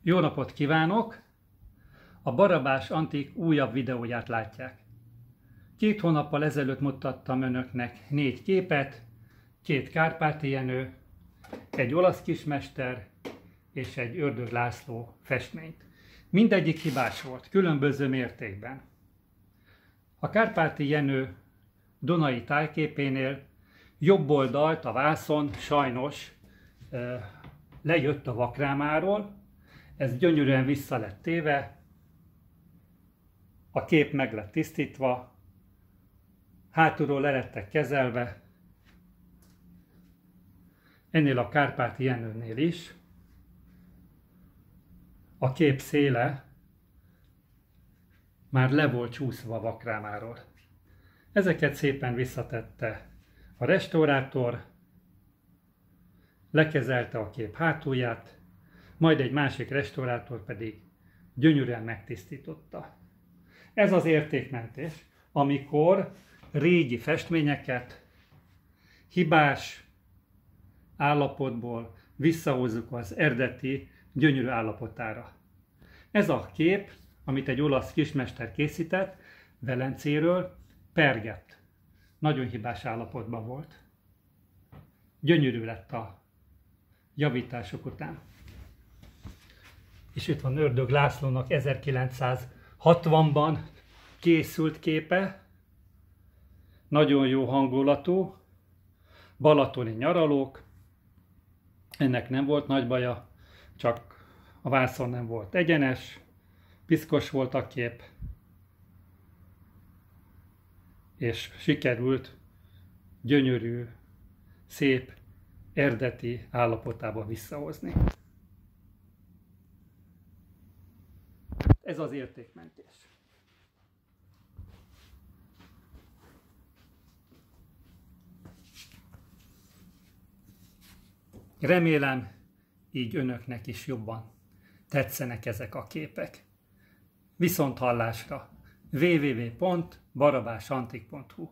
Jó napot kívánok! A Barabás Antik újabb videóját látják. 2 hónappal ezelőtt mutattam önöknek 4 képet, 2 Kárpáti Jenő, egy olasz kismester és egy Ördög László festményt. Mindegyik hibás volt, különböző mértékben. A Kárpáti Jenő Dunai tájképénél jobb oldalt a vászon sajnos lejött a vakrámáról, ez gyönyörűen vissza lett téve, a kép meg lett tisztítva, hátulról le lettek kezelve, ennél a Kárpáti Jenőnél is a kép széle már le volt csúszva a vakrámáról. Ezeket szépen visszatette a restaurátor, lekezelte a kép hátulját, majd egy másik restaurátor pedig gyönyörűen megtisztította. Ez az értékmentés, amikor régi festményeket hibás állapotból visszahozzuk az eredeti gyönyörű állapotára. Ez a kép, amit egy olasz kismester készített, Velencéről, pergett. Nagyon hibás állapotban volt. Gyönyörű lett a javítások után. És itt van Ördög Lászlónak 1960-ban készült képe. Nagyon jó hangulatú, balatoni nyaralók. Ennek nem volt nagy baja, csak a vászon nem volt egyenes, piszkos volt a kép, és sikerült gyönyörű, szép, eredeti állapotába visszahozni. Ez az értékmentés. Remélem, így önöknek is jobban tetszenek ezek a képek. Viszonthallásra! www.barabasantik.hu